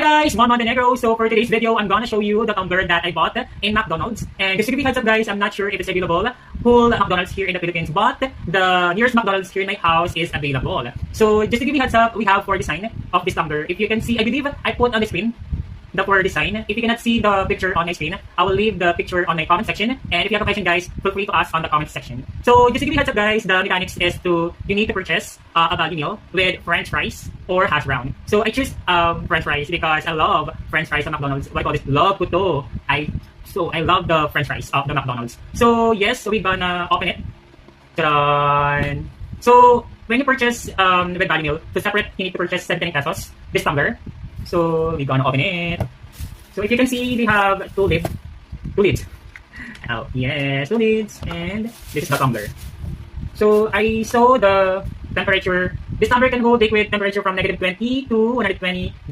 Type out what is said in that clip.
Hi guys, Juan Montenegro. So for today's video, I'm gonna show you the tumbler that I bought in McDonald's. And just to give you a heads up guys, I'm not sure if it's available whole McDonald's here in the Philippines, but the nearest McDonald's here in my house is available. So just to give you a heads up, we have 4 design of this tumbler. If you can see, I believe I put on the screen the 4 design. If you cannot see the picture on my screen, I will leave the picture on my comment section. And if you have a question guys, feel free to ask on the comment section. So just to give you a heads up guys, the mechanics is you need to purchase a value meal with french fries or hash brown. So I choose french fries because I love french fries at McDonald's. What I call this? Love ko to. I love the french fries of the McDonald's. So yes, so we're gonna open it. Ta-da! So when you purchase with value meal, to separate, you need to purchase 70 pesos, this tumbler. So we're gonna open it. So if you can see, we have two lids. Oh yes, 2 lids, and this is the tumbler. So I saw the temperature. This tumbler can hold liquid temperature from -20 to 120 degrees.